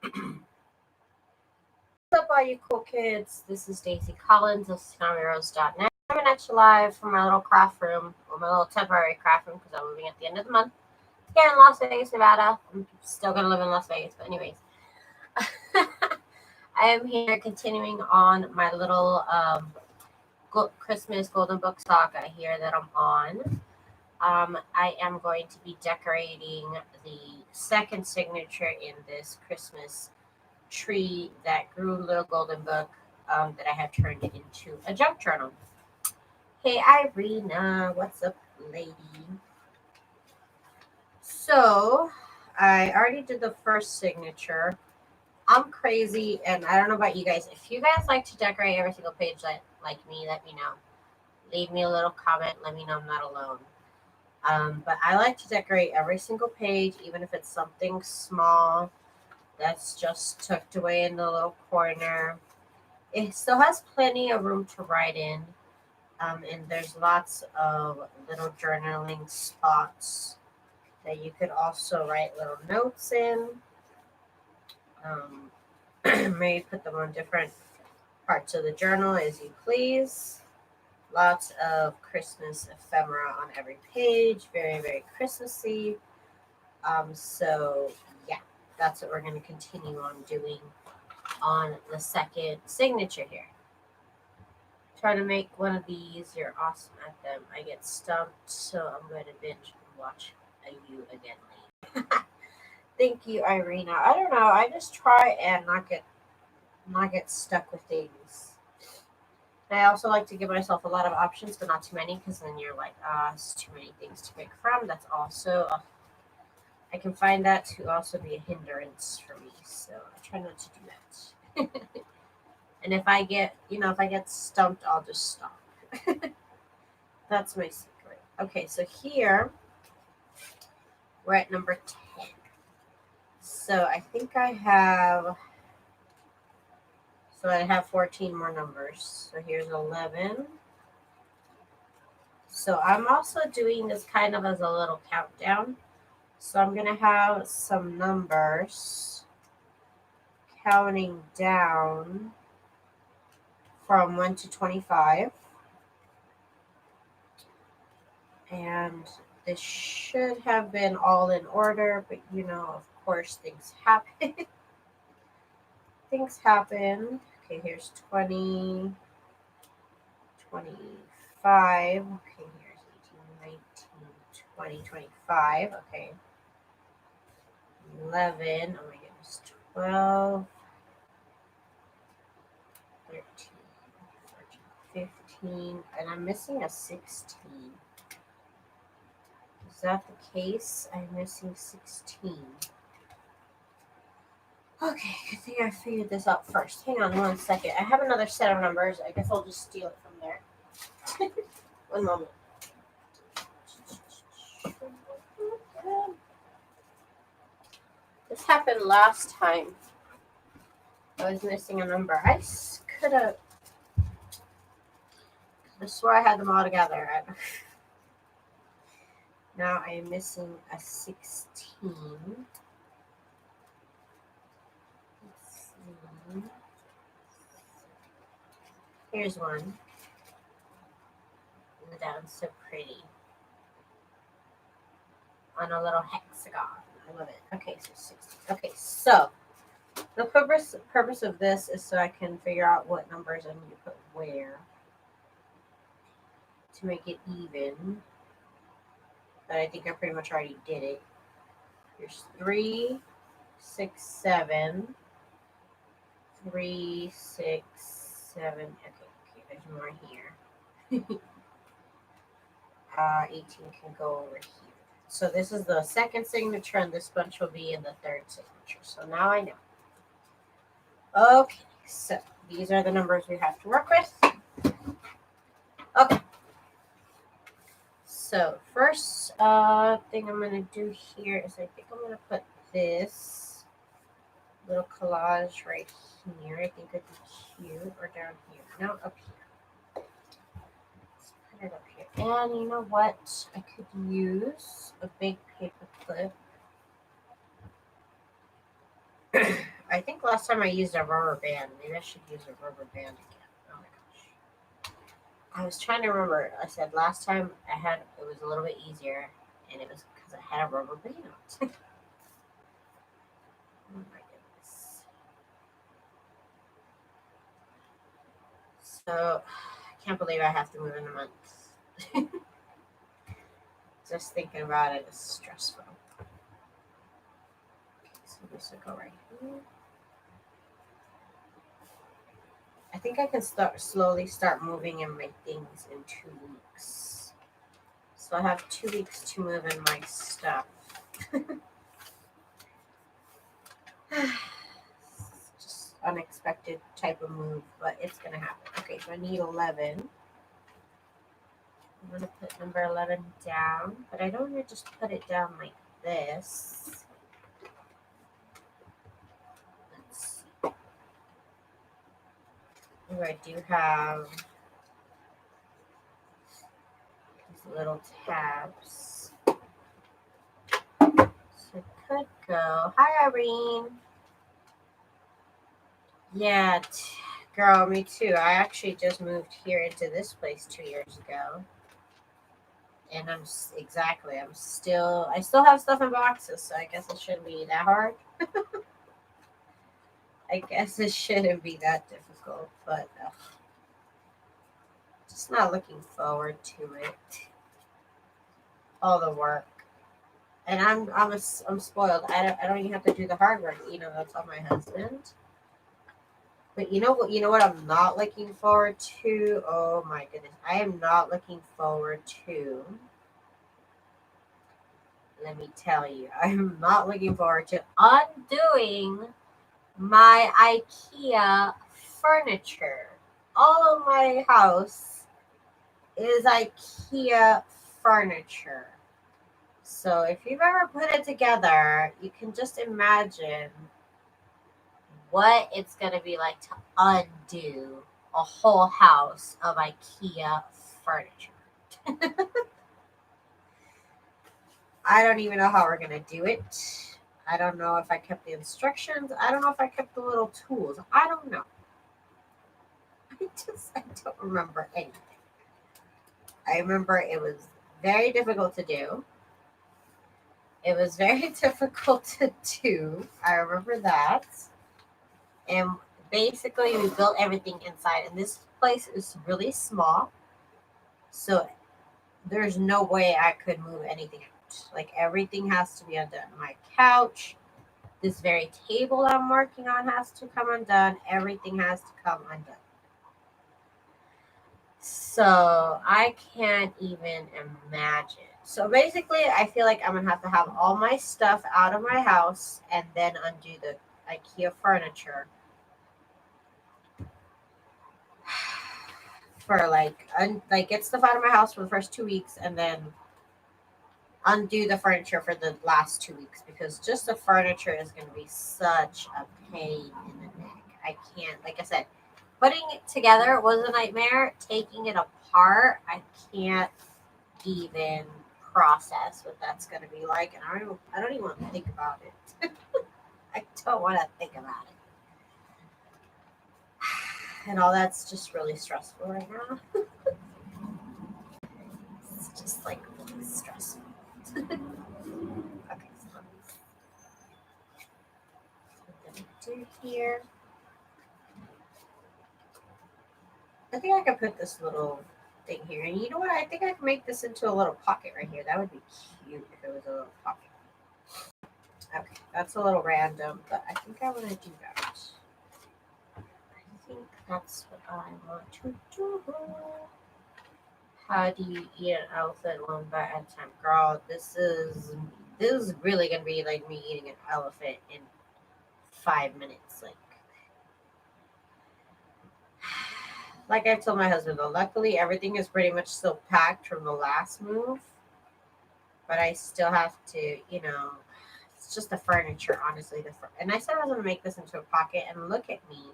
What's up, all you cool kids? This is Daisy Collins of TsunamiRose.net. I'm coming at you live from my little craft room, or my little temporary craft room, because I'm moving at the end of the month here in Las Vegas, Nevada. I'm still going to live in Las Vegas, but anyways. I am here continuing on my little Christmas Golden Book saga here that I'm on. I am going to be decorating the second signature in this Christmas tree that grew little golden book that I have turned into a junk journal. Hey Irina, what's up, lady? So I already did the first signature. I'm crazy, and I don't know about you guys. If you guys like to decorate every single page like me, let me know. Leave me a little comment. Let me know I'm not alone. But I like to decorate every single page, even if it's something small that's just tucked away in the little corner. It still has plenty of room to write in, and there's lots of little journaling spots that you could also write little notes in. Maybe put them on different parts of the journal as you please. Lots of Christmas ephemera on every page. Very, very Christmassy. So yeah, that's what we're going to continue on doing on the second signature here. Try to make one of these. You're awesome at them. I get stumped, so I'm going to binge and watch you again later. Thank you, Irina. I don't know. I just try and not get stuck with things. I also like to give myself a lot of options, but not too many, because then you're like, it's too many things to pick from. That's also, I can find that to also be a hindrance for me. So I try not to do that. And if I get stumped, I'll just stop. That's my secret. Okay, so here we're at number 10. So I think I have 14 more numbers. So here's 11. So I'm also doing this kind of as a little countdown. So I'm going to have some numbers counting down from 1 to 25. And this should have been all in order, but of course, things happen. Things happen. Okay, here's 20, 25. Okay, here's 18, 19, 20, 25. Okay. 11. Oh my goodness. 12, 13, 14, 15. And I'm missing a 16. Is that the case? I'm missing 16. Okay, good thing I figured this out first. Hang on 1 second. I have another set of numbers. I guess I'll just steal it from there. 1 moment. This happened last time. I was missing a number. I could have. I swore I had them all together. Now I am missing a 16. Here's one. And the down's so pretty. On a little hexagon. I love it. Okay, so 16. Okay, so the purpose of this is so I can figure out what numbers I need to put where to make it even. But I think I pretty much already did it. Here's 3, 6, 7. 3, 6, 7. Okay, there's more here. 18 can go over here. So this is the second signature, and this bunch will be in the third signature. So now I know. Okay, so these are the numbers we have to work with. Okay. So first thing I'm going to do here is I think I'm going to put this little collage right here. I think it'd be cute. Or down here. No, up here. Let's put it up here. And you know what? I could use a big paper clip. I think last time I used a rubber band. Maybe I should use a rubber band again. Oh my gosh. I was trying to remember. I said last time it was a little bit easier, and it was because I had a rubber band. Oh my goodness. So I can't believe I have to move in a month. Just thinking about it is stressful. So this will go right here. I think I can slowly start moving in my things in 2 weeks. So I have 2 weeks to move in my stuff. Just unexpected type of move, but it's gonna happen. Okay, so I need 11. I'm gonna put number 11 down, but I don't want to just put it down like this. Let's see. Oh, I do have these little tabs. So it could go. Hi, Irene. Yeah, girl, me too. I actually just moved here into this place 2 years ago. And I still have stuff in boxes, so I guess it shouldn't be that hard. I guess it shouldn't be that difficult, but just not looking forward to it. All the work. And I'm spoiled. I don't even have to do the hard work. That's on my husband. But you know what I'm not looking forward to? Oh my goodness. I am not looking forward to, let me tell you, I'm not looking forward to undoing my IKEA furniture. All of my house is IKEA furniture. So if you've ever put it together, you can just imagine what it's going to be like to undo a whole house of IKEA furniture. I don't even know how we're going to do it. I don't know if I kept the instructions. I don't know if I kept the little tools. I don't know. I don't remember anything. I remember it was very difficult to do. It was very difficult to do. I remember that. And basically, we built everything inside. And this place is really small. So there's no way I could move anything out. Like, everything has to be undone. My couch, this very table I'm working on has to come undone. Everything has to come undone. So I can't even imagine. So basically, I feel like I'm going to have all my stuff out of my house and then undo the IKEA furniture for get stuff out of my house for the first 2 weeks and then undo the furniture for the last 2 weeks, because just the furniture is going to be such a pain in the neck. I can't, like I said, putting it together was a nightmare. Taking it apart, I can't even process what that's going to be like, and I don't even want to think about it. I don't want to think about it. And all that's just really stressful right now. It's just like really stressful. Okay, so let me do here. I think I could put this little thing here. And you know what? I think I can make this into a little pocket right here. That would be cute if it was a little pocket. Okay, that's a little random, but I think I want to do that. I think that's what I want to do. How do you eat an elephant one bite at a time? Girl, this is really gonna be like me eating an elephant in 5 minutes. Like I told my husband though, luckily everything is pretty much still packed from the last move. But I still have to, it's just the furniture, honestly. And I said I was gonna make this into a pocket, and look at me.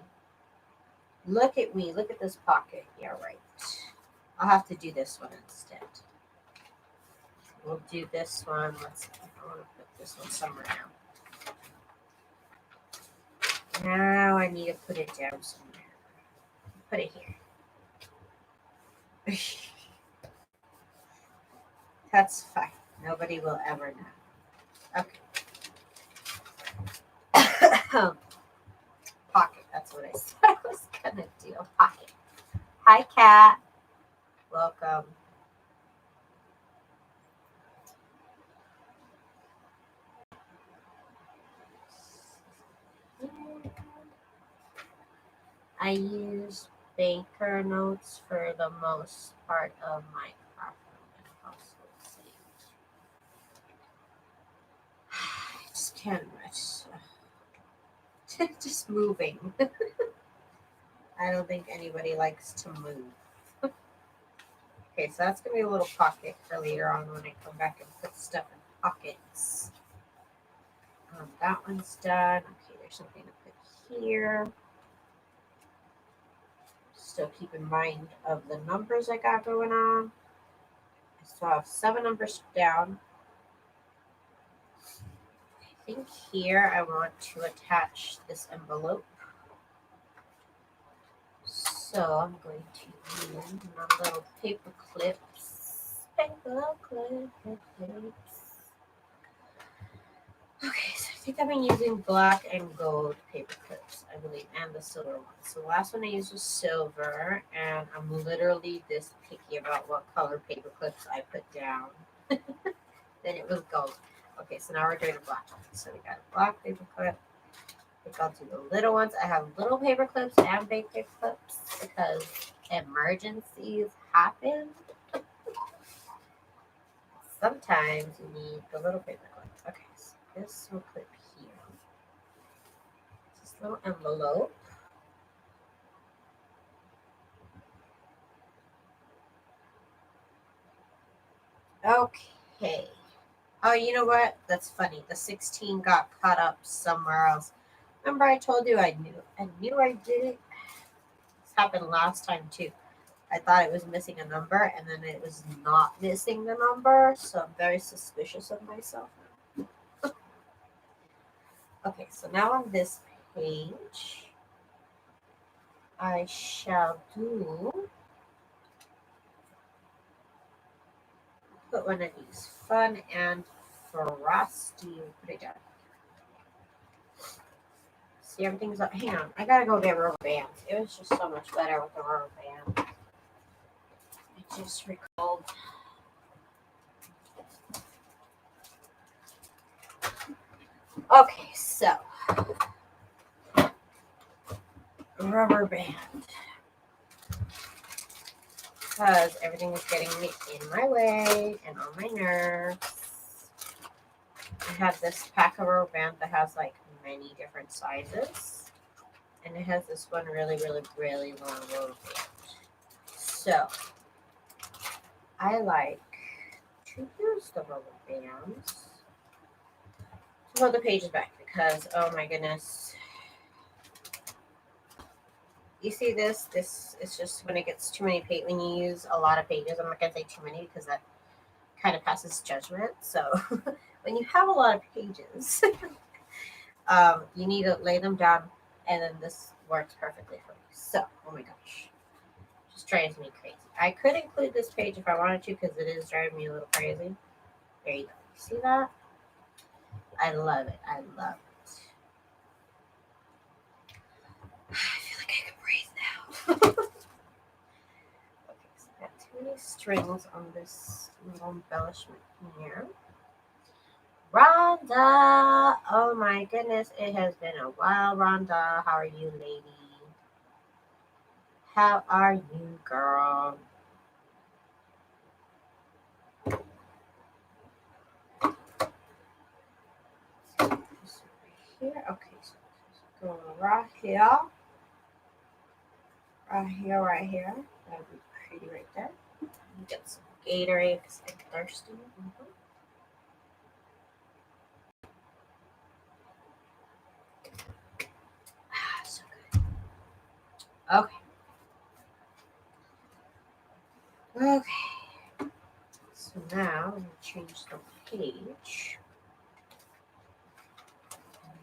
Look at me. Look at this pocket. Yeah, right. I'll have to do this one instead. We'll do this one. Let's see. I want to put this one somewhere now. I need to put it down somewhere. Put it here. That's fine. Nobody will ever know. Okay. Pocket. That's what I said I was gonna do. Pocket. Hi, Cat. Welcome. I use banker notes for the most part of my craft. I just can't much. Just moving. I don't think anybody likes to move. Okay, so that's going to be a little pocket for later on when I come back and put stuff in pockets. That one's done. Okay, there's something to put here. Still keep in mind of the numbers I got going on. I still have 7 numbers down. I think here I want to attach this envelope. So I'm going to use my little paper clips. Paper clips. Okay, so I think I've been using black and gold paper clips, I believe, and the silver one. So the last one I used was silver, and I'm literally this picky about what color paper clips I put down. Then it was gold. Okay, so now we're doing a black one. So we got a black paper clip. I think I'll do the little ones. I have little paper clips and big paper clips because emergencies happen. Sometimes you need the little paper clip. Okay, so this will clip here. This little envelope. Okay. Oh, you know what? That's funny. The 16 got caught up somewhere else. Remember I told you I knew I did it? This happened last time too. I thought it was missing a number and then it was not missing the number. So I'm very suspicious of myself now. Okay, so now on this page, I shall put one of these fun and frosty. Put it down. See, everything's up. Hang on, I gotta go get rubber bands. It was just so much better with the rubber band. I just recalled. Okay, so rubber band. Because everything is getting me in my way and on my nerves. I have this pack of rubber band that has like many different sizes. And it has this one really, really, really long rubber band. So I like to use the rubber bands to hold the pages back because, oh my goodness. You see this? This is just when it gets too many pages. When you use a lot of pages, I'm not going to say too many because that kind of passes judgment. So when you have a lot of pages, you need to lay them down, and then this works perfectly for me. So, oh my gosh. Just drives me crazy. I could include this page if I wanted to because it is driving me a little crazy. There you go. See that? I love it. I love it. I feel like I can breathe now. Okay, so I got too many strings on this little embellishment here. Rhonda! Oh my goodness, it has been a while, Rhonda. How are you, lady? How are you, girl? Here, okay, so go right here. Right here. That'll be pretty right there. Get some Gatorade because I'm thirsty. So good. Okay. Okay. So now I'm going to change the page.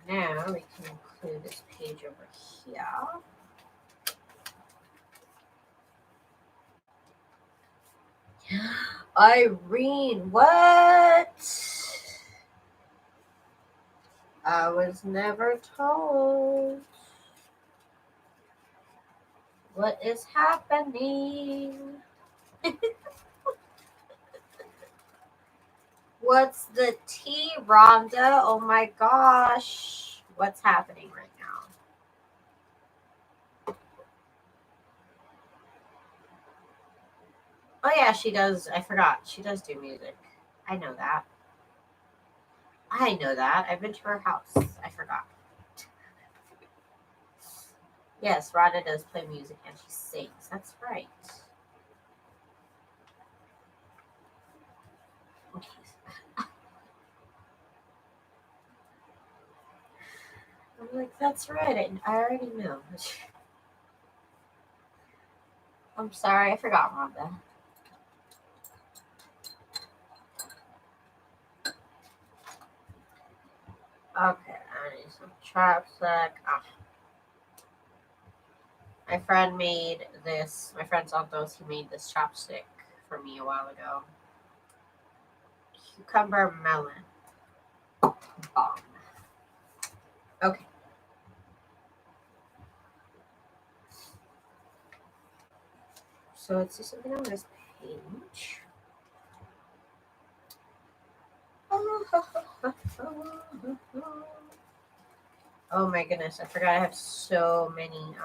Now we can include this page over here. Irene, what? I was never told. What is happening? What's the tea, Rhonda? Oh my gosh. What's happening right now? Oh yeah, she does. I forgot. She does do music. I know that. I know that. I've been to her house. I forgot. Yes, Rhonda does play music and she sings. That's right. Okay. I'm like, that's right. I already know. I'm sorry. I forgot, Rhonda. Okay, I need some chapstick. My friend made this. My friend Santos, he made this chapstick for me a while ago. Cucumber melon. Bomb. Okay. So let's do something on this page. Oh my goodness, I forgot I have so many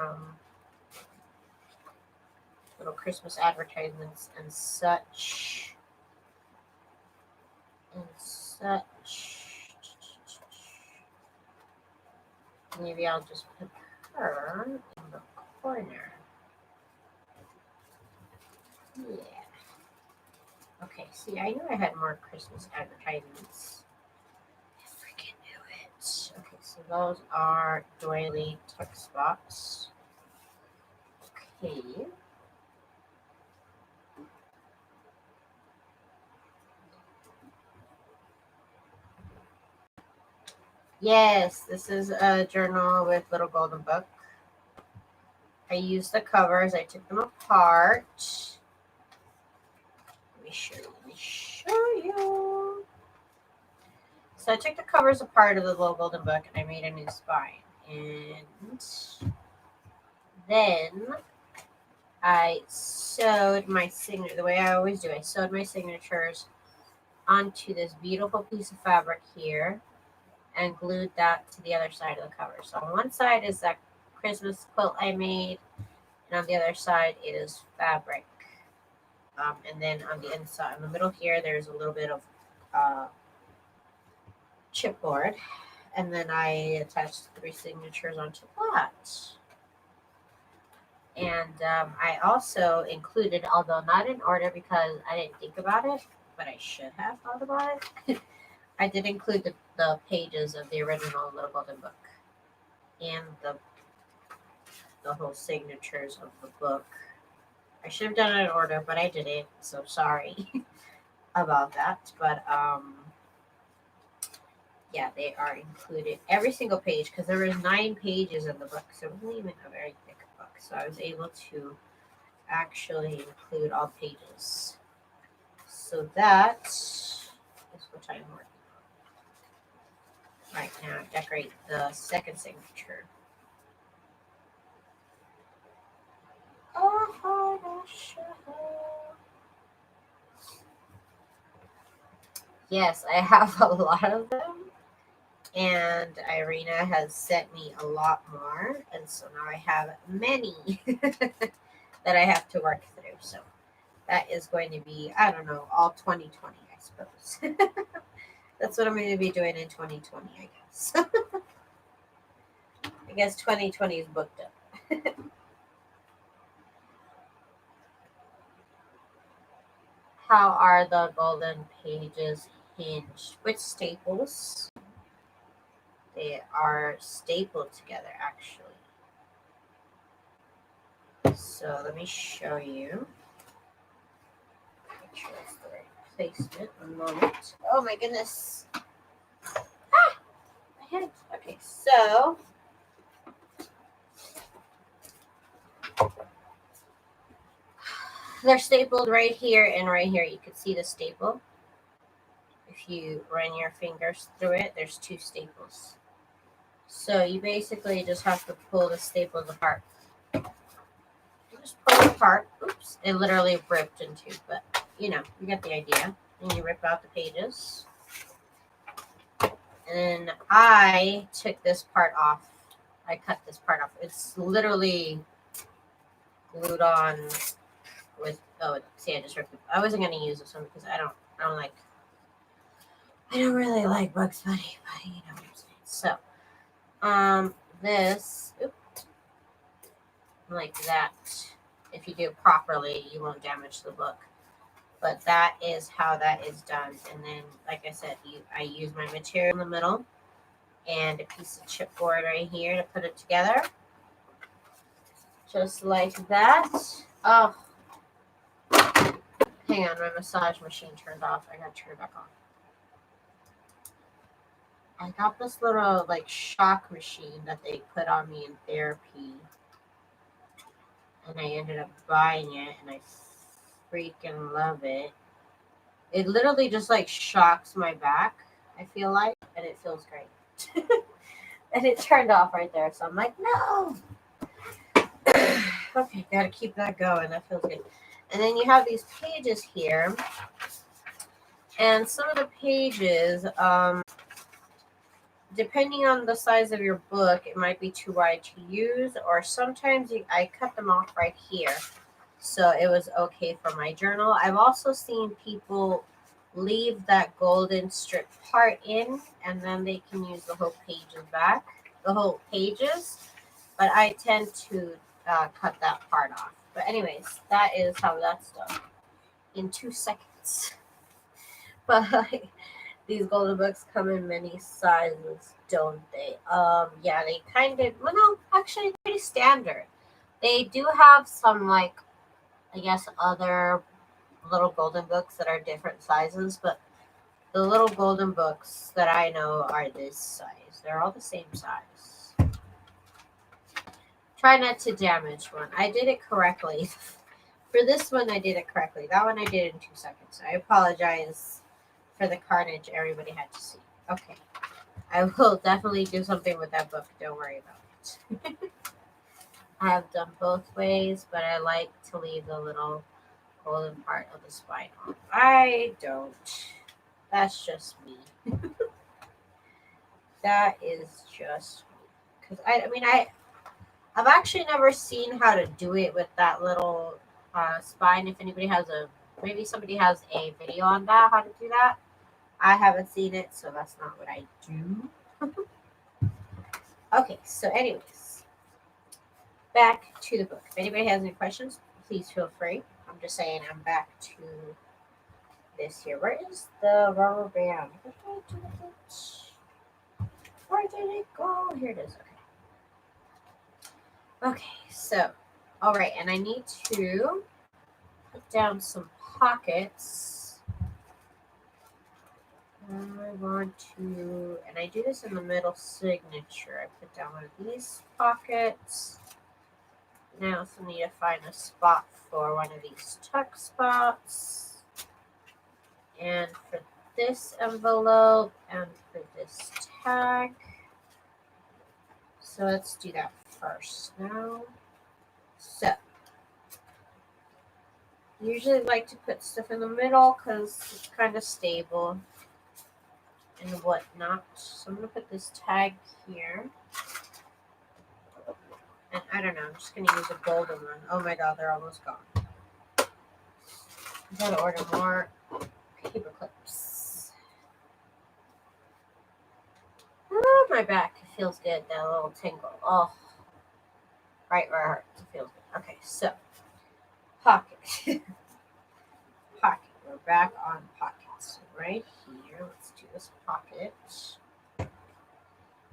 little Christmas advertisements and such. Maybe I'll just put her in the corner. Yeah. Okay, see, I knew I had more Christmas advertisements. I freaking knew it. Okay, so those are doily tuck spots. Okay. Yes, this is a journal with little golden book. I used the covers. I took them apart. Let me show you. So I took the covers apart of the little golden book and I made a new spine. And then I sewed my signature, the way I always do. I sewed my signatures onto this beautiful piece of fabric here and glued that to the other side of the cover. So on one side is that Christmas quilt I made, and on the other side it is fabric. And then on the inside, in the middle here, there's a little bit of chipboard, and then I attached 3 signatures onto that. And I also included, although not in order because I didn't think about it, but I should have thought about it. I did include the pages of the original Little Golden Book and the whole signatures of the book. I should have done it in order, but I didn't, so sorry about that. But yeah, they are included every single page because there was 9 pages in the book, so it wasn't even a very thick book. So I was able to actually include all pages. So that is what I'm working on right now. Decorate the second signature. Yes, I have a lot of them. And Irina has sent me a lot more. And so now I have many that I have to work through. So that is going to be, I don't know, all 2020, I suppose. That's what I'm going to be doing in 2020, I guess. I guess 2020 is booked up. How are the golden pages hinged? With staples. They are stapled together, actually. So let me show you. Make sure it's the right placement. One moment. Oh my goodness. Ah! My head. Okay, so They're stapled right here and right here. You can see the staple. If you run your fingers through it, there's two staples. So you basically just have to pull the staples apart. Just pull it apart. Oops, it literally ripped in two, but you know, you get the idea. And you rip out the pages. And then I took this part off. I cut this part off. It's literally glued on with, oh, see, I just ripped it. I wasn't going to use this one because I don't really like Bugs Bunny, but you know what I'm saying. So, this, oops, like that. If you do it properly, you won't damage the book. But that is how that is done. And then, like I said, I use my material in the middle and a piece of chipboard right here to put it together. Just like that. Oh, hang on, my massage machine turned off. I gotta turn it back on. I got this little like shock machine that they put on me in therapy. And I ended up buying it and I freaking love it. It literally just like shocks my back, I feel like, and it feels great. And it turned off right there, so I'm like, no. Okay, gotta keep that going. That feels good. And then you have these pages here, and some of the pages, depending on the size of your book, it might be too wide to use, or sometimes I cut them off right here, so it was okay for my journal. I've also seen people leave that golden strip part in, and then they can use the whole pages back, the whole pages, but I tend to cut that part off. But anyways, that is how that's done in 2 seconds. But like, these golden books come in many sizes, don't they? Yeah, they kind of, well, no, actually pretty standard. They do have some, like, I guess other little golden books that are different sizes, but the little golden books that I know are this size. They're all the same size. Try not to damage one. I did it correctly. For this one, I did it correctly. That one I did in 2 seconds. I apologize for the carnage everybody had to see. Okay. I will definitely do something with that book. Don't worry about it. I have done both ways, but I like to leave the little golden part of the spine on. I don't. That's just me. That is just me. Because I've actually never seen how to do it with that little spine. If anybody has maybe somebody has a video on that, how to do that. I haven't seen it, so that's not what I do. Okay, so anyways, back to the book. If anybody has any questions, please feel free. I'm just saying I'm back to this here. Where is the rubber band? Where did it go? Here it is. Okay, so, all right, and I need to put down some pockets. I want to, and I do this in the middle signature. I put down one of these pockets. Now I also need to find a spot for one of these tuck spots. And for this envelope and for this tag. So let's do that first now. So, usually like to put stuff in the middle because it's kind of stable and whatnot. So I'm going to put this tag here. And I don't know, I'm just going to use a golden one. Oh my god, they're almost gone. I gotta order more paper clips. Oh, my back, it feels good, that little tingle. Oh, right where it hurts, it feels good. Okay, so, pocket. Pocket, we're back on pockets. Right here, let's do this pocket.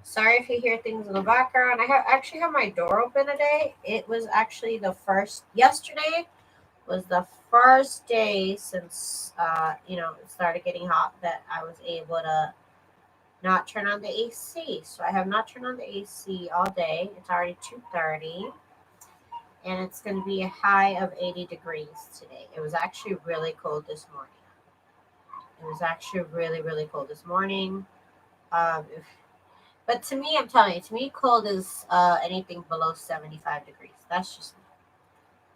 Sorry if you hear things in the background. I actually have my door open today. It was actually yesterday was the first day since, it started getting hot that I was able to not turn on the AC. So I have not turned on the AC all day. It's already 2:30. And it's going to be a high of 80 degrees today. It was actually really cold this morning. It was actually really, really cold this morning. Um, but to me, I'm telling you, to me, cold is anything below 75 degrees. That's just me.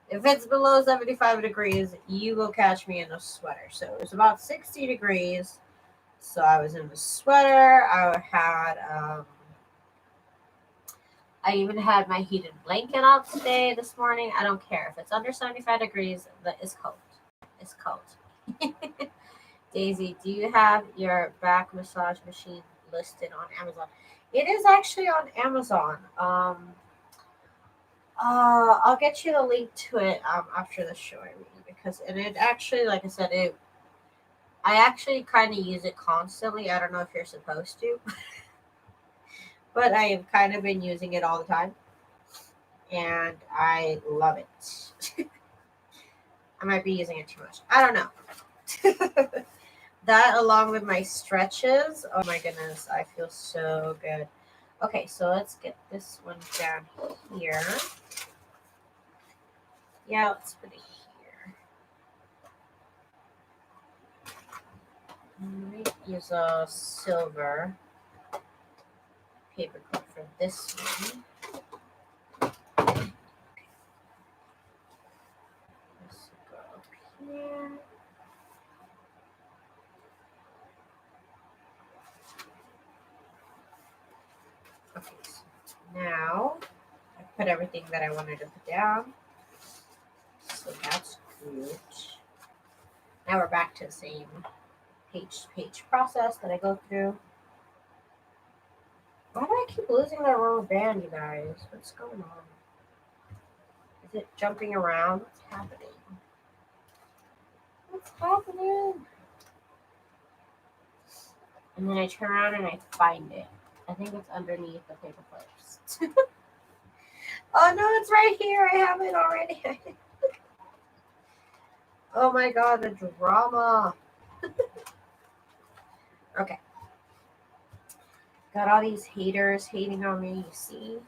If it's below 75 degrees, you will catch me in a sweater. So it was about 60 degrees. So I was in a sweater. I even had my heated blanket out today this morning. I don't care. If it's under 75 degrees, it's cold. It's cold. Daisy, do you have your back massage machine listed on Amazon? It is actually on Amazon. I'll get you the link to it after the show, because and it actually, like I said, I actually kind of use it constantly. I don't know if you're supposed to, but I have kind of been using it all the time, and I love it. I might be using it too much. I don't know. That along with my stretches. Oh my goodness, I feel so good. Okay, so let's get this one down here. Yeah, let's put it here. I'm going to use a silver paper clip for this one. Let's go up here. Okay, so now I put everything that I wanted to put down. So that's good. Now we're back to the same page process that I go through. Why do I keep losing that rubber band, you guys? What's going on? Is it jumping around? What's happening? What's happening? And then I turn around and I find it. I think it's underneath the paper clips. Oh no, it's right here. I have it already. Oh my god, the drama. Okay. Got all these haters hating on me, you see?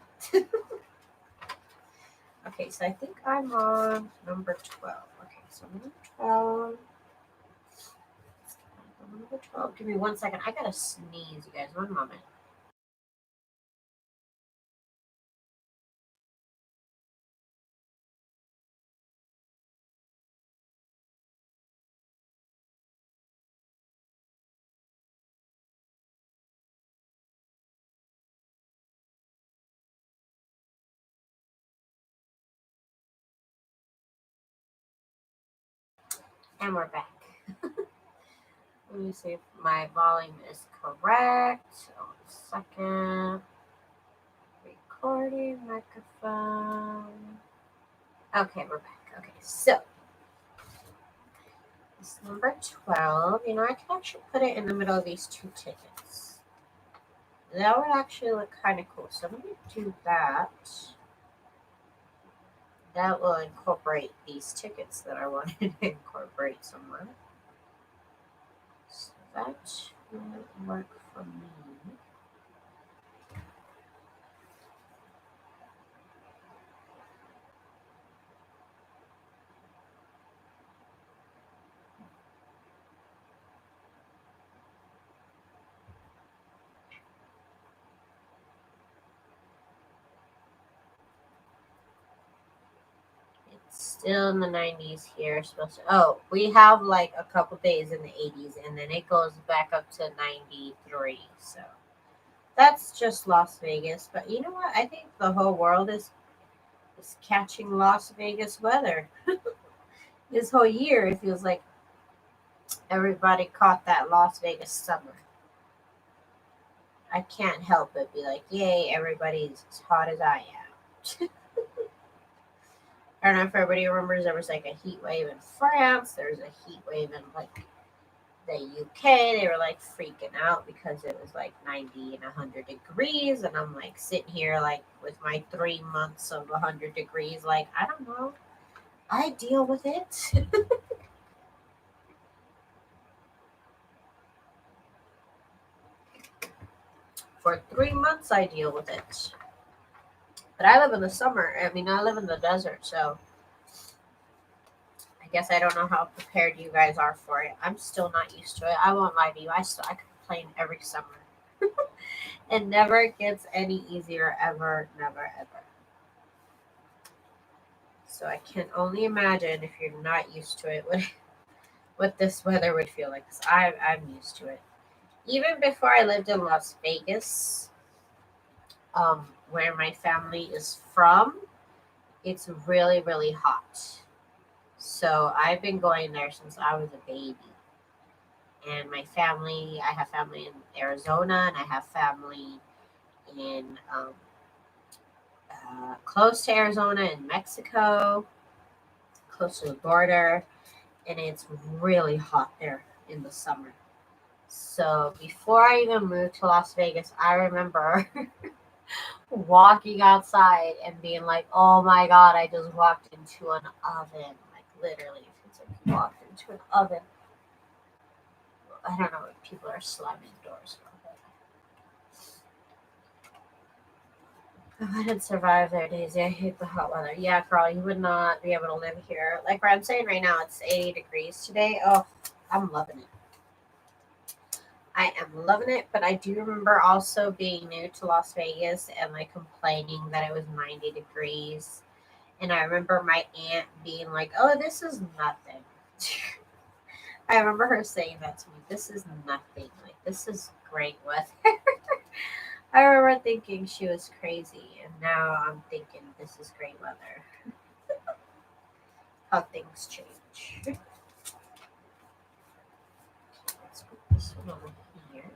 Okay, so I think I'm on number 12. Okay, so number 12. Number 12. Give me 1 second. I gotta sneeze, you guys. 1 moment. And we're back. Let me see if my volume is correct. 1 second. Recording microphone. Okay, we're back. Okay, so this number 12. You know, I can actually put it in the middle of these 2 tickets. That would actually look kind of cool. So I'm going to do that. That will incorporate these tickets that I wanted to incorporate somewhere. So that will work for me. Still in the 90s here. Supposed to. Oh, we have like a couple days in the 80s, and then it goes back up to 93. So that's just Las Vegas. But you know what? I think the whole world is catching Las Vegas weather. This whole year, it feels like everybody caught that Las Vegas summer. I can't help but be like, yay, everybody's as hot as I am. I don't know if everybody remembers there was like a heat wave in France. There's a heat wave in like the UK. They were like freaking out because it was like 90 and 100 degrees. And I'm like sitting here like with my 3 months of 100 degrees. Like, I don't know. I deal with it. For 3 months, I deal with it. But I live in the summer. I mean, I live in the desert, so I guess I don't know how prepared you guys are for it. I'm still not used to it. I won't lie to you. I complain every summer. It never gets any easier ever, never ever. So I can only imagine if you're not used to it, what this weather would feel like. 'Cause I'm used to it. Even before I lived in Las Vegas, where my family is from, it's really, really hot. So I've been going there since I was a baby. And I have family in Arizona, and I have family in close to Arizona in Mexico, close to the border, and it's really hot there in the summer. So before I even moved to Las Vegas, I remember walking outside and being like, "Oh my god, I just walked into an oven!" Like literally, it's like you walked into an oven. I don't know if people are slamming doors. I had survived there, Daisy. I hate the hot weather. Yeah, Carl, you would not be able to live here. Like where I'm saying right now, it's 80 degrees today. Oh, I'm loving it. I am loving it, but I do remember also being new to Las Vegas and like complaining that it was 90 degrees. And I remember my aunt being like, "Oh, this is nothing." I remember her saying that to me. This is nothing. Like, this is great weather. I remember thinking she was crazy, and now I'm thinking this is great weather. How things change. Let's put this one over here.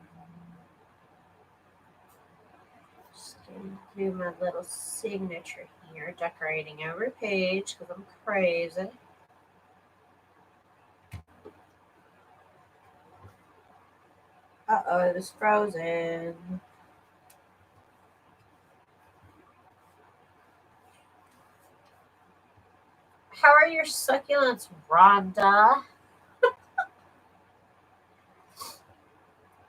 Just getting through my little signature here, decorating every page because I'm crazy. Uh-oh, it was frozen. How are your succulents, Rhonda?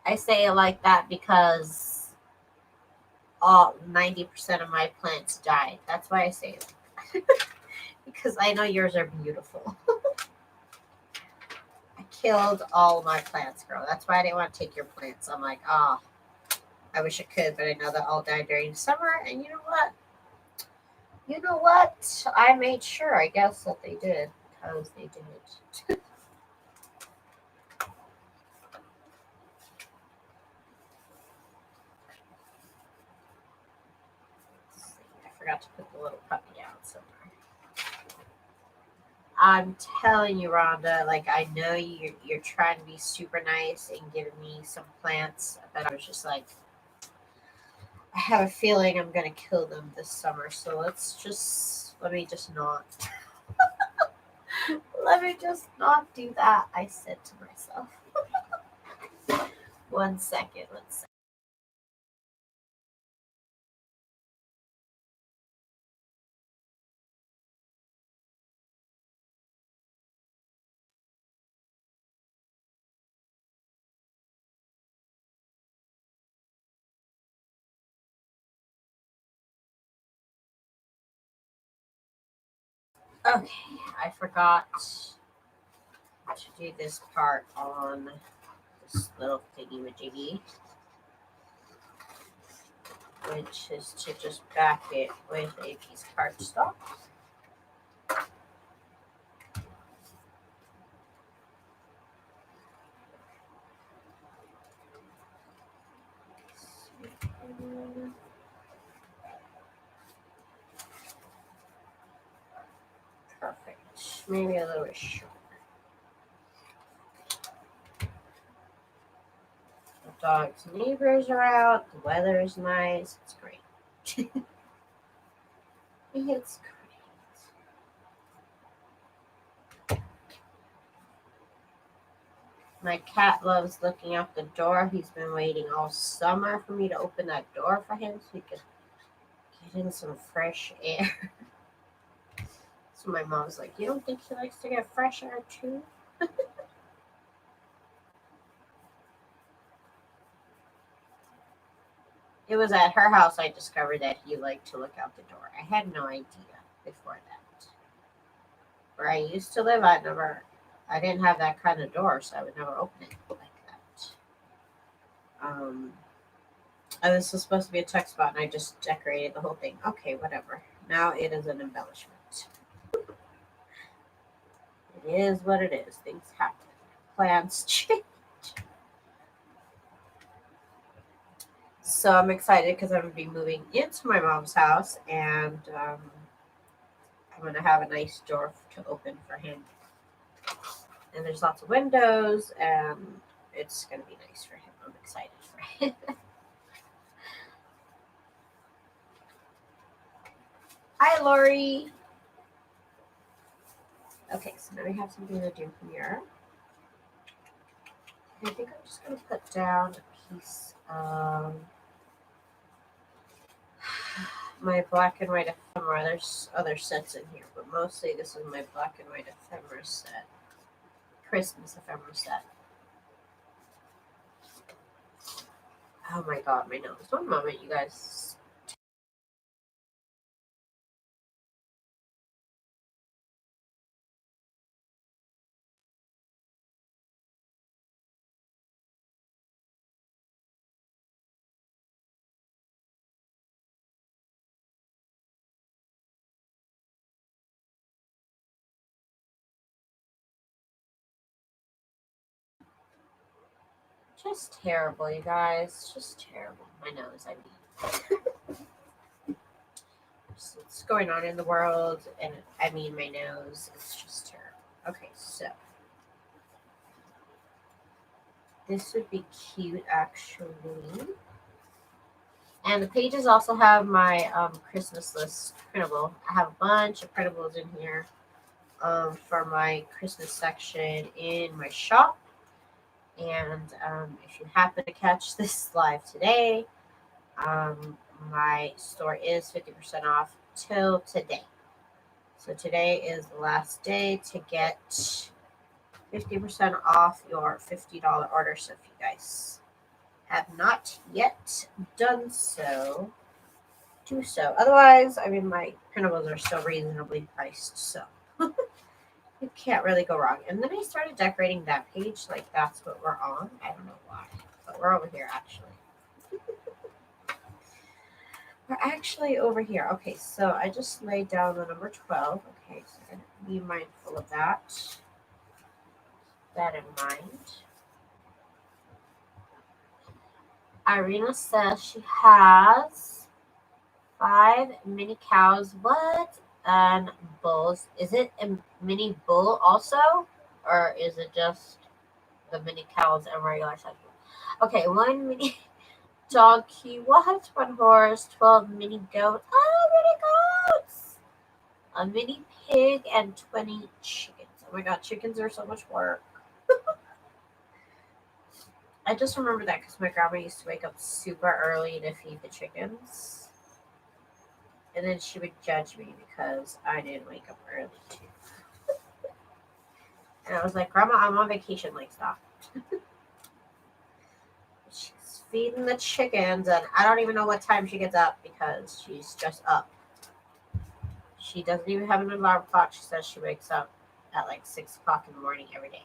I say it like that because all 90% of my plants died. That's why I say it. Because I know yours are beautiful. I killed all my plants, girl. That's why I didn't want to take your plants. I'm like, oh, I wish I could, but I know that all died during summer. And you know what? You know what? I made sure, I guess, that they did. Because they did. I forgot to put the little puppy out somewhere. I'm telling you, Rhonda, like I know you're trying to be super nice and giving me some plants, but I was just like, I have a feeling I'm gonna kill them this summer. So let me just not let me just not do that. I said to myself. 1 second, let's see. Okay, I forgot to do this part on this little thingy majiggy, which is to just back it with a piece of cardstock. Perfect. Maybe a little bit short. The dog's neighbors are out. The weather is nice. It's great. It's great. My cat loves looking out the door. He's been waiting all summer for me to open that door for him so he could get in some fresh air. So my mom's like, "You don't think he likes to get fresh air too?" It was at her house I discovered that he liked to look out the door. I had no idea before that. Where I used to live, I didn't have that kind of door, so I would never open it like that. And this was supposed to be a tuck spot, and I just decorated the whole thing. Okay, whatever. Now it is an embellishment. It is what it is. Things happen. Plans change. So I'm excited because I'm going to be moving into my mom's house, and I'm going to have a nice door to open for him. And there's lots of windows, and it's going to be nice for him. I'm excited for him. Hi, Lori. Okay, so now we have something to do here. I think I'm just going to put down a piece of my black and white ephemera. There's other sets in here, but mostly this is my black and white ephemera set. Christmas ephemera set. Oh my god, my nose. One moment, you guys. Just terrible, you guys. Just terrible. My nose, I mean. What's going on in the world, and I mean my nose. It's just terrible. Okay, so this would be cute, actually. And the pages also have my Christmas list printable. I have a bunch of printables in here for my Christmas section in my shop. And if you happen to catch this live today, my store is 50% off till today. So today is the last day to get 50% off your $50 order. So if you guys have not yet done so, do so. Otherwise, I mean, my printables are still reasonably priced, so you can't really go wrong. And then I started decorating that page, like that's what we're on. I don't know why, but we're over here actually. We're actually over here. Okay, so I just laid down the number 12. Okay, so I'm going to be mindful of that. That in mind. Irina says she has 5 mini cows. What? And bulls. Is it a mini bull also? Or is it just the mini cows and regular size bull? Okay, 1 mini donkey. What? 1 horse. 12 mini goats. Oh, mini goats! A mini pig and 20 chickens. Oh my god, chickens are so much work. I just remember that because my grandma used to wake up super early to feed the chickens. And then she would judge me because I didn't wake up early too. And I was like, Grandma, I'm on vacation, like stop. She's feeding the chickens, and I don't even know what time she gets up because she's just up. She doesn't even have an alarm clock. She says she wakes up at like 6 o'clock in the morning every day.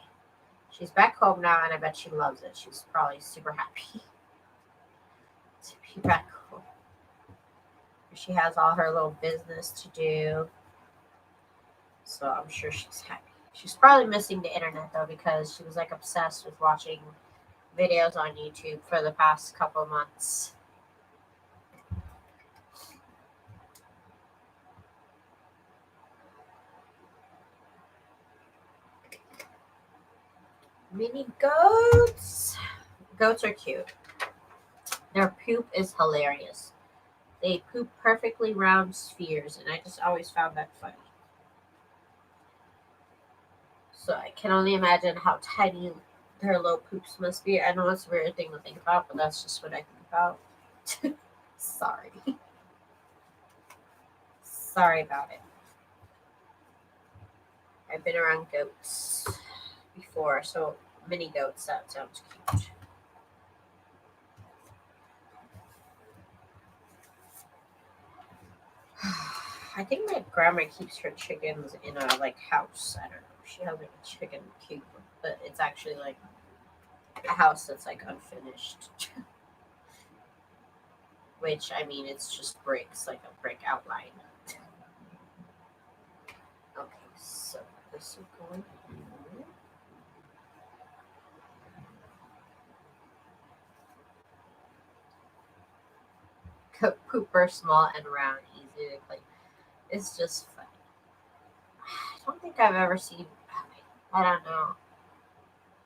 She's back home now, and I bet she loves it. She's probably super happy to be back home. She has all her little business to do, so I'm sure she's happy. She's probably missing the internet, though, because she was like obsessed with watching videos on YouTube for the past couple of months. Mini goats. Goats are cute. Their poop is hilarious. They poop perfectly round spheres, and I just always found that funny. So I can only imagine how tiny their little poops must be. I know it's a weird thing to think about, but that's just what I think about. Sorry. Sorry about it. I've been around goats before, so mini goats, that sounds cute. I think my grandma keeps her chickens in a like house. I don't know. She has like a chicken coop, but it's actually like a house that's like unfinished. Which I mean, it's just bricks, like a brick outline. Okay, so this will go in here. Pooper, small and round, easy to clean. It's just funny. I don't think I've ever seen. I don't know.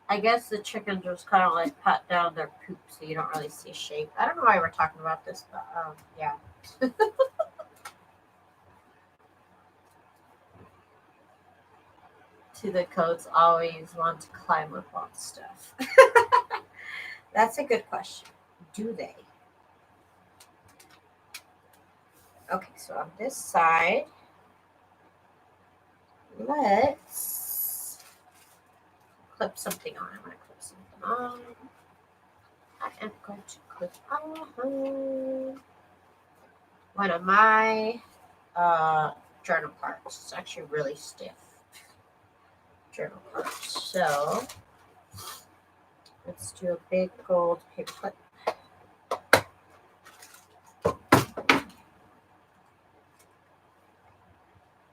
I guess the chickens just kind of like pat down their poop, so you don't really see a shape. I don't know why we're talking about this, but yeah. To the coats, always want to climb up on stuff. That's a good question. Do they? Okay, so on this side, let's clip something on. I'm going to clip something on. I am going to clip on one of my journal parts. It's actually really stiff journal parts. So let's do a big gold paper clip.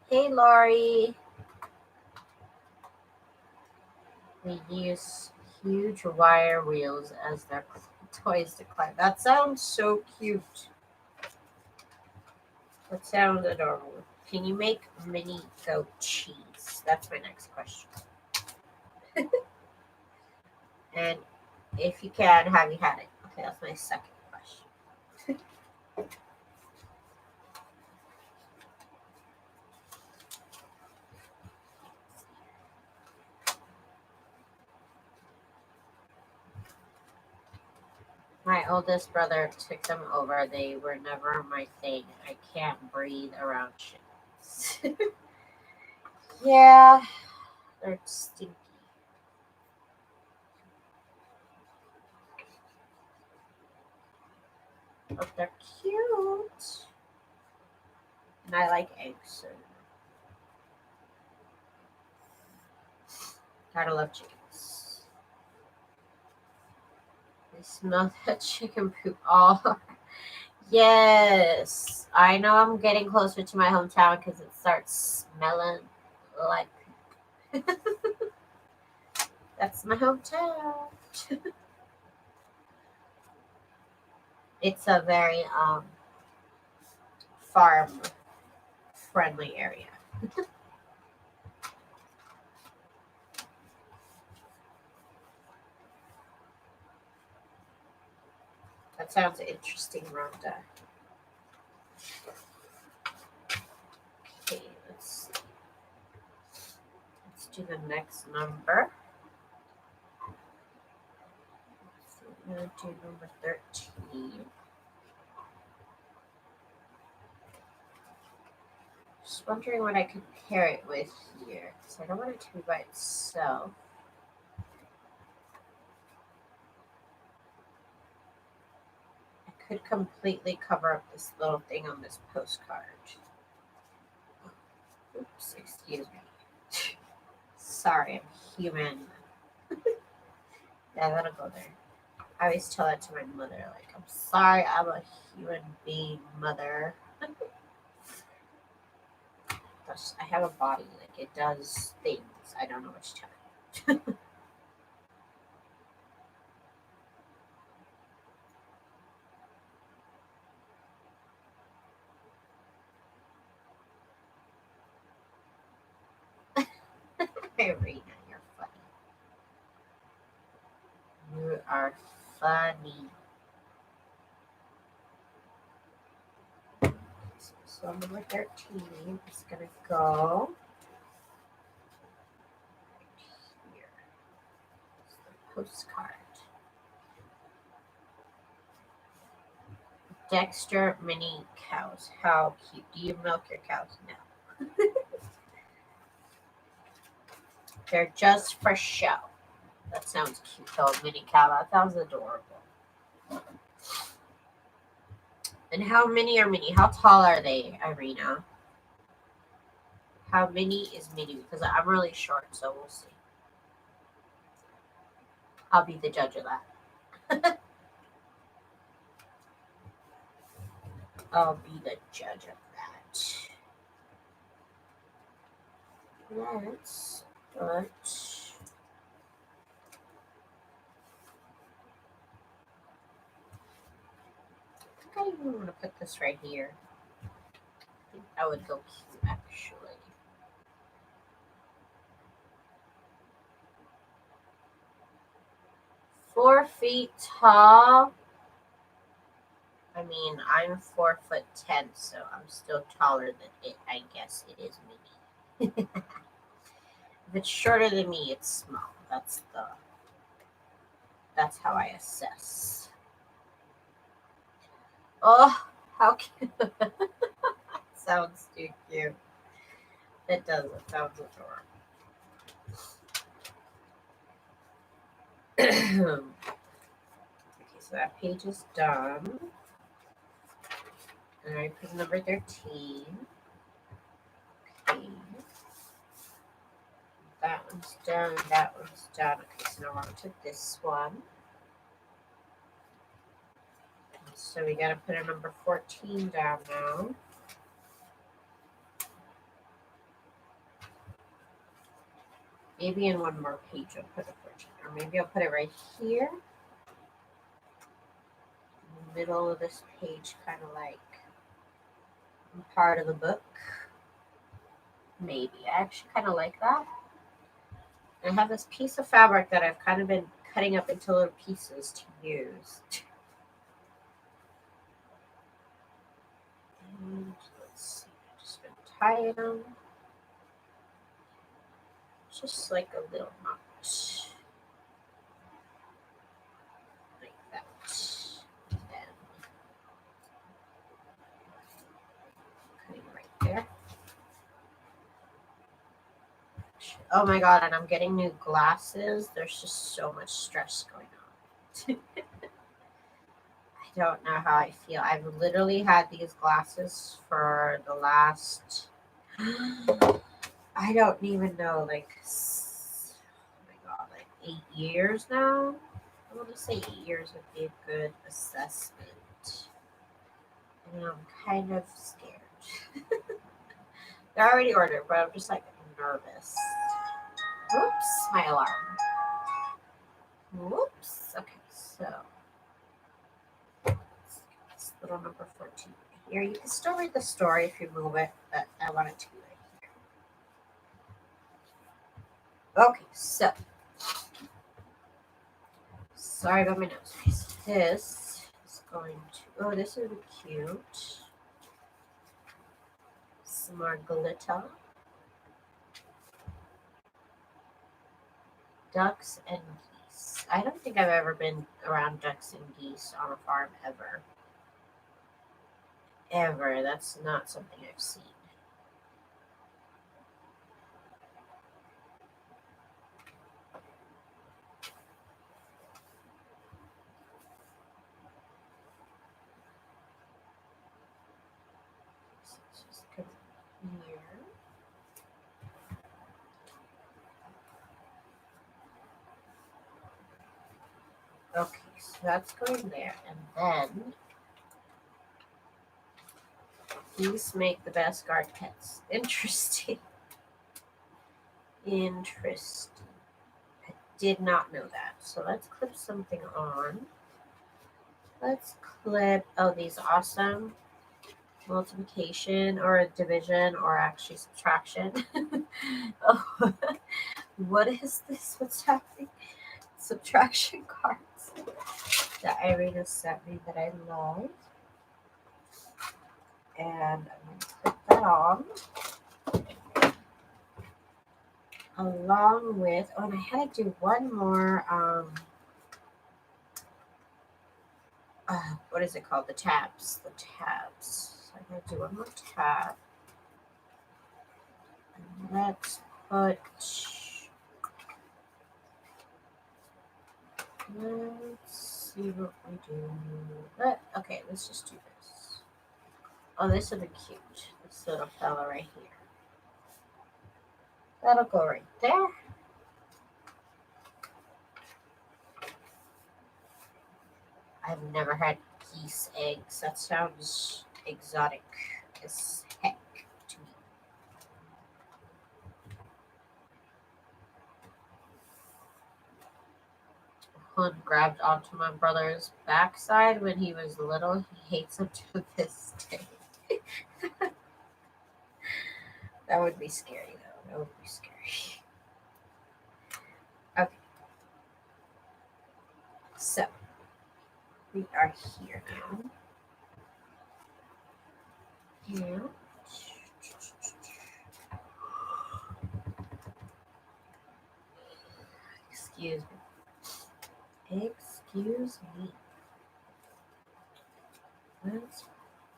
Hey, Laurie. We use huge wire wheels as their toys to climb. That sounds so cute. That sounds adorable. Can you make mini goat cheese? That's my next question. And if you can, have you had it? Okay, that's my second question. My oldest brother took them over. They were never my thing. I can't breathe around chickens. Yeah, they're stinky. But they're cute. And I like eggs, so gotta love chickens. I smell that chicken poop all. Yes, I know I'm getting closer to my hometown because it starts smelling like that's my hometown. It's a very farm friendly area. That sounds interesting, Rhonda. Okay, let's do the next number. So I'm gonna do number 13. Just wondering what I could pair it with here, because I don't want it to be by itself. I could completely cover up this little thing on this postcard. Oops, excuse me. Sorry, I'm human. Yeah, that'll go there. I always tell that to my mother, like, I'm sorry, I'm a human being, mother. I have a body, like, it does things. I don't know which time. Irina, you're funny. You are funny. So number 13 is going to go right here. It's the postcard. Dexter mini cows. How cute. Do you milk your cows? No. They're just for show. That sounds cute though. Mini cow. That sounds adorable. And how many are mini? How tall are they, Irina? How mini is mini? Because I'm really short, so we'll see. I'll be the judge of that. I'll be the judge of that. Let's put. I think I even want to put this right here. I think that would go cute, actually. 4 feet tall. I mean, I'm 4'10", so I'm still taller than it. I guess it is mini. If it's shorter than me, it's small. That's how I assess. Oh, how cute! Sounds too cute. It does. It sounds adorable. Okay, so that page is done. And I put number 13. Okay. That one's done. That one's done. Okay, so now on to this one. So we gotta put a number 14 down now. Maybe in one more page I'll put a 14. Or maybe I'll put it right here. In the middle of this page, kind of like part of the book. Maybe. I actually kind of like that. I have this piece of fabric that I've kind of been cutting up into little pieces to use. And let's see, I've just been tying them. Just like a little knot. Like that. And cutting right there. Oh my god, and I'm getting new glasses. There's just so much stress going on. I don't know how I feel. I've literally had these glasses for the last, I don't even know, like, oh my god, like 8 years now. I want to say 8 years would be a good assessment. And I'm kind of scared. They're already ordered, but I'm just like nervous. Oops, my alarm. Whoops. Okay, so it's little number 14 here. You can still read the story if you move it, but I want it to be right here. Okay, so sorry about my nose, guys. This is going to. Oh, this is cute. Some more glitter. Ducks and geese. I don't think I've ever been around ducks and geese on a farm ever. Ever. That's not something I've seen. So let's just come here. Okay, so that's going there. And then geese make the best guard pets. Interesting. Interesting. I did not know that. So let's clip something on. Let's clip, oh, these awesome multiplication or division or actually subtraction. Oh, what is this? What's happening? Subtraction cards that Irina sent me that I love. And I'm going to put that on. Along with, oh, and I had to do one more, what is it called? The tabs. The tabs. So I'm going to do one more tab. And let's put, let's see what we do. Okay, let's just do this. Oh, this would be cute. This little fella right here. That'll go right there. I've never had geese eggs. That sounds exotic as heck to me. Hood grabbed onto my brother's backside when he was little. He hates him to this day. That would be scary, though. That would be scary. Okay. So, we are here now. Yeah. Excuse me. Excuse me. Let's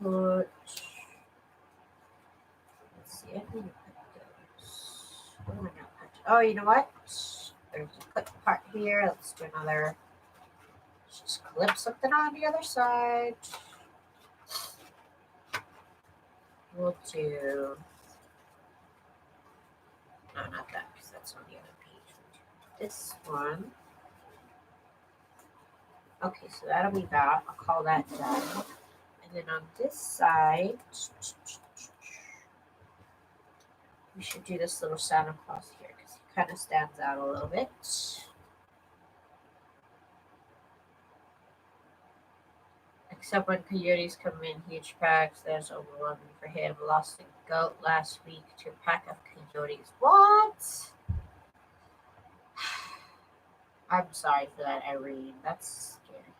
put. Let's see. I think I put those. What am I gonna put? Oh, you know what? There's a clip part here. Let's do another. Let's just clip something on the other side. We'll do. No, not that, because that's on the other page. We'll do this one. Okay, so that'll be that. I'll call that done. And then on this side, we should do this little Santa Claus here because he kind of stands out a little bit. Except when coyotes come in huge packs, there's overwhelming for him. Lost a goat last week to a pack of coyotes. What? I'm sorry for that, Irene. That's scary.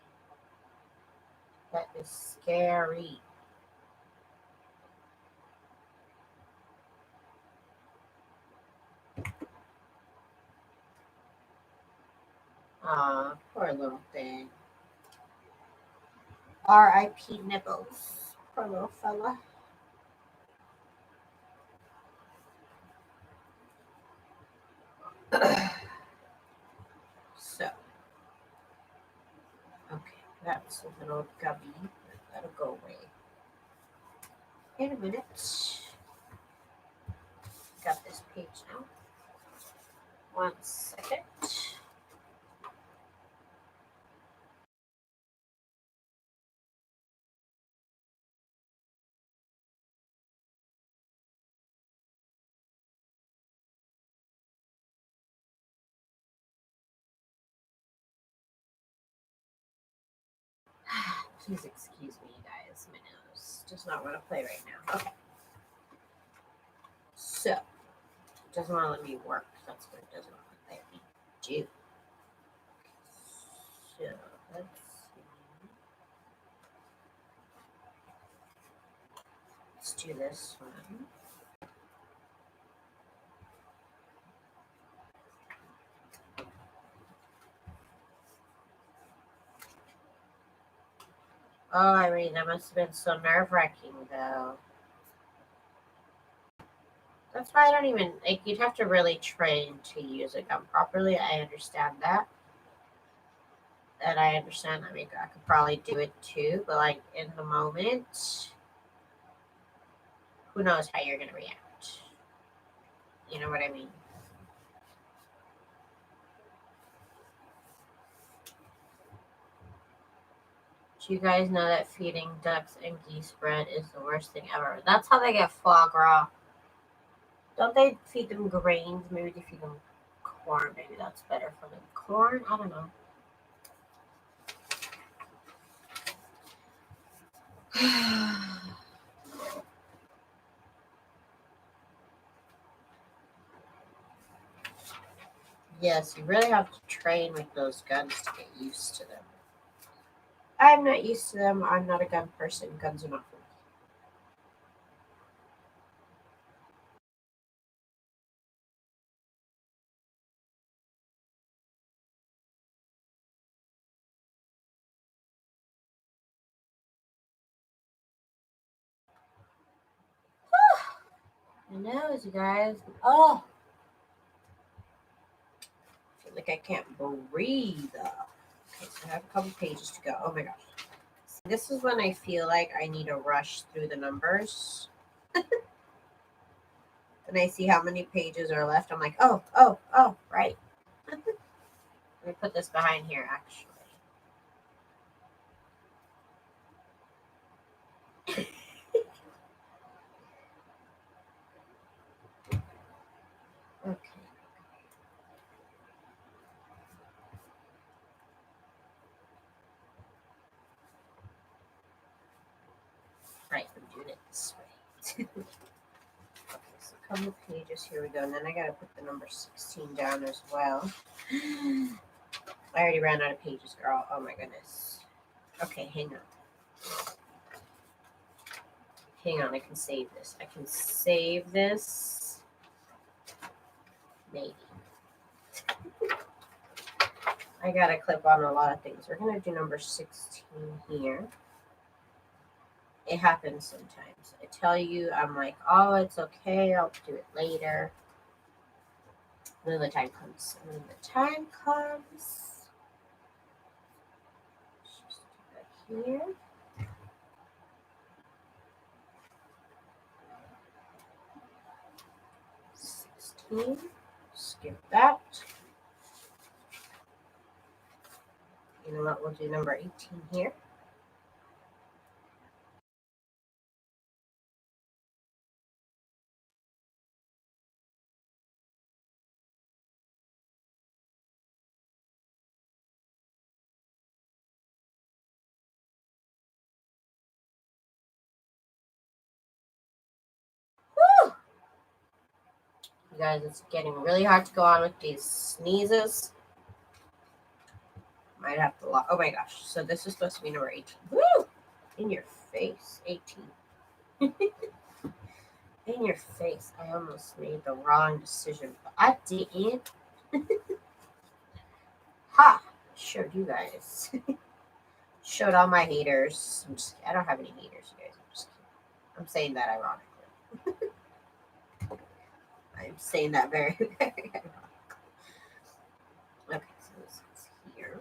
That is scary. Aw, poor little thing. R.I.P. Nibbles. Poor little fella. So, okay, that's a little gummy. That'll go away in a minute. Got this page now. 1 second. Please excuse me, you guys. My nose does not want to play right now. Okay. So, it doesn't want to let me work. That's what it doesn't want to let me do. So, let's see. Let's do this one. Oh, Irene, that must have been so nerve-wracking, though. That's why I don't even, like, you'd have to really train to use a gun properly. I understand that. And I understand, I mean, I could probably do it too, but, like, in the moment, who knows how you're going to react. You know what I mean? Do you guys know that feeding ducks and geese bread is the worst thing ever? That's how they get foie gras. Don't they feed them grains? Maybe they feed them corn. Maybe that's better for them. Corn? I don't know. Yes, you really have to train with those guns to get used to them. I'm not used to them. I'm not a gun person. Guns are not for me. My nose, you guys. Oh, I feel like I can't breathe. Okay, so I have a couple pages to go. Oh my gosh. See, this is when I feel like I need to rush through the numbers. Then I see how many pages are left. I'm like, oh, right. Let me put this behind here, actually. Okay. Right, I'm doing it this way. Okay, so a couple of pages. Here we go. And then I gotta put the number 16 down as well. I already ran out of pages, girl. Oh my goodness. Okay, hang on. Hang on, I can save this. I can save this. Maybe. I gotta clip on a lot of things. We're gonna do number 16 here. It happens sometimes. I tell you, I'm like, oh, it's okay. I'll do it later. And then the time comes. And then the time comes. Let's just do that here. Skip that. You know what? We'll do number 18 here. Woo! You guys, it's getting really hard to go on with these sneezes. Might have to lock. Oh my gosh. So this is supposed to be number 18. Woo! In your face. 18. In your face. I almost made the wrong decision, but I didn't. Ha! Showed you guys. Showed all my haters. I don't have any haters, you guys. I'm just kidding. I'm saying that ironically. I'm saying that very, very ironically. Okay, so this is here.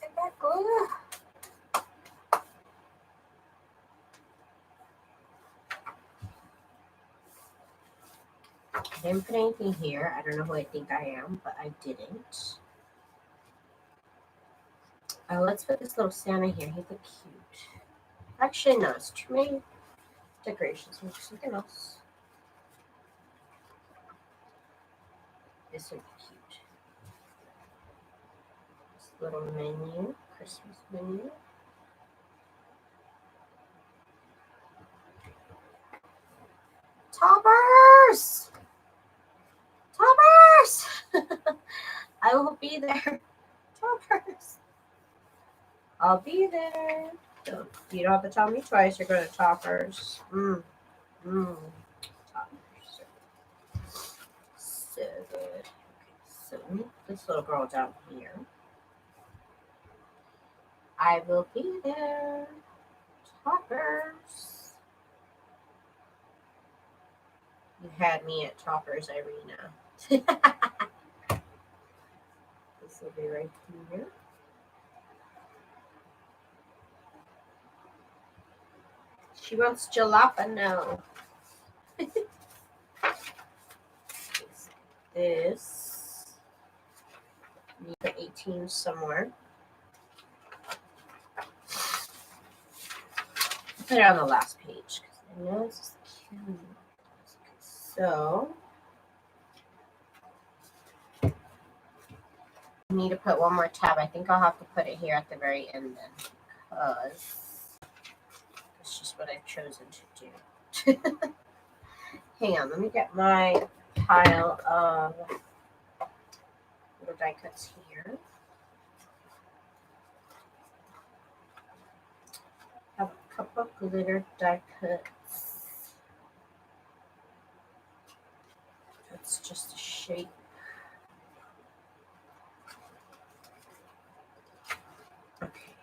Get that glue. I didn't put anything here. I don't know who I think I am, but I didn't. Oh, let's put this little Santa here. He's cute. Actually, no, it's too many decorations. We'll do something else. This would be cute. This little menu, Christmas menu. Toppers! Toppers! I will be there. Toppers. I'll be there. You don't have to tell me twice. You're going to Toppers. Toppers. So good. Okay, so this little girl down here. I will be there. Toppers. You had me at Toppers Arena. This will be right here. She wants jalapeno. This. You put 18 somewhere. Put it on the last page because I know it's cute. So I need to put one more tab. I think I'll have to put it here at the very end then because it's just what I've chosen to do. Hang on, let me get my pile of little die cuts here. Have a couple of glitter die cuts. That's just a shape. Okay.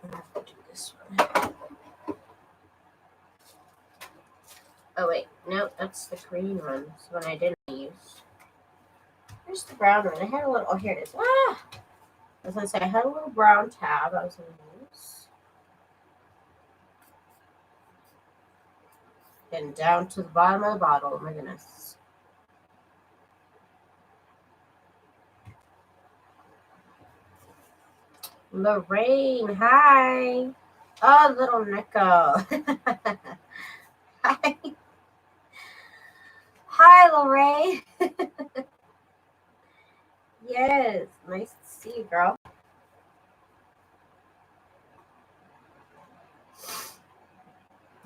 I have to do this one. Oh wait, no, that's the green one. It's the one I didn't use. Where's the brown one? I had a little, oh, here it is. Ah! I was going to say, I had a little brown tab I was going to use. Getting down to the bottom of the bottle. Oh my goodness. Lorraine, hi. Oh, little Nico. Hi. Hi, Lorraine. Yes, nice to see you, girl.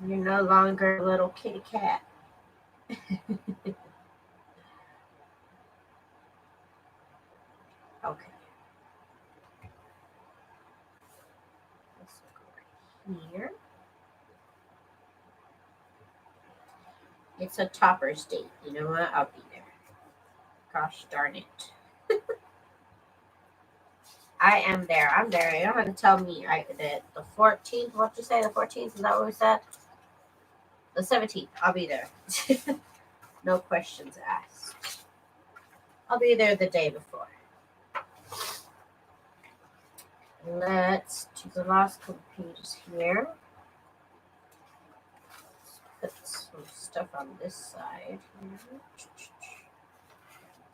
You're no longer a little kitty cat. Okay. Let's go right here. It's a topper's date. You know what? I'll be there. Gosh darn it. I am there. I'm there. You don't have to tell me that the 14th. What'd you say? The 14th? Is that what we said? The 17th. I'll be there. No questions asked. I'll be there the day before. Let's do the last couple pages here. Let's put some stuff on this side here.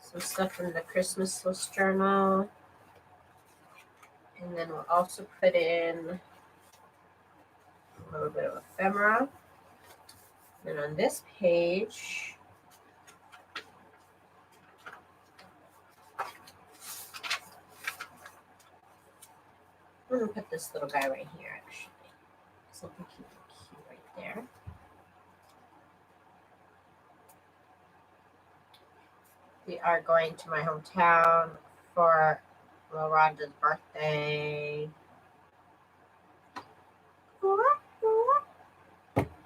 Some stuff from the Christmas list journal. And then we'll also put in a little bit of ephemera. And on this page, I'm going to put this little guy right here, actually. Something cute right there. We are going to my hometown for Rhonda's birthday.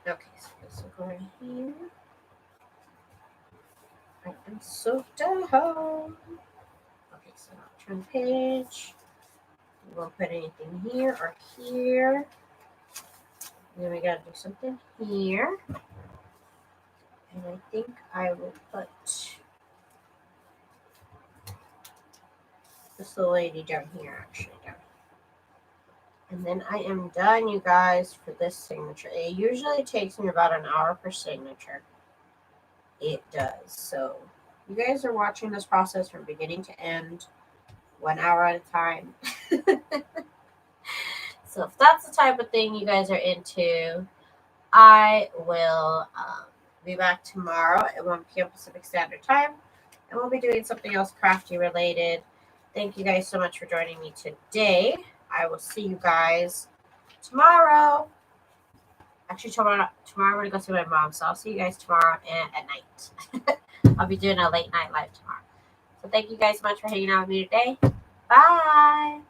Okay, so this will go right here. I am so down. Okay, so now turn the page. We won't put anything here or here. And then we gotta do something here. And I think I will put this little lady down here, actually. And then I am done, you guys, for this signature. It usually takes me about an hour per signature. It does. So you guys are watching this process from beginning to end, 1 hour at a time. So if that's the type of thing you guys are into, I will be back tomorrow at 1 p.m. Pacific Standard Time. And we'll be doing something else crafty related. Thank you guys so much for joining me today. I will see you guys tomorrow. Actually, tomorrow I'm going to go see my mom. So I'll see you guys tomorrow at night. I'll be doing a late night live tomorrow. So thank you guys so much for hanging out with me today. Bye.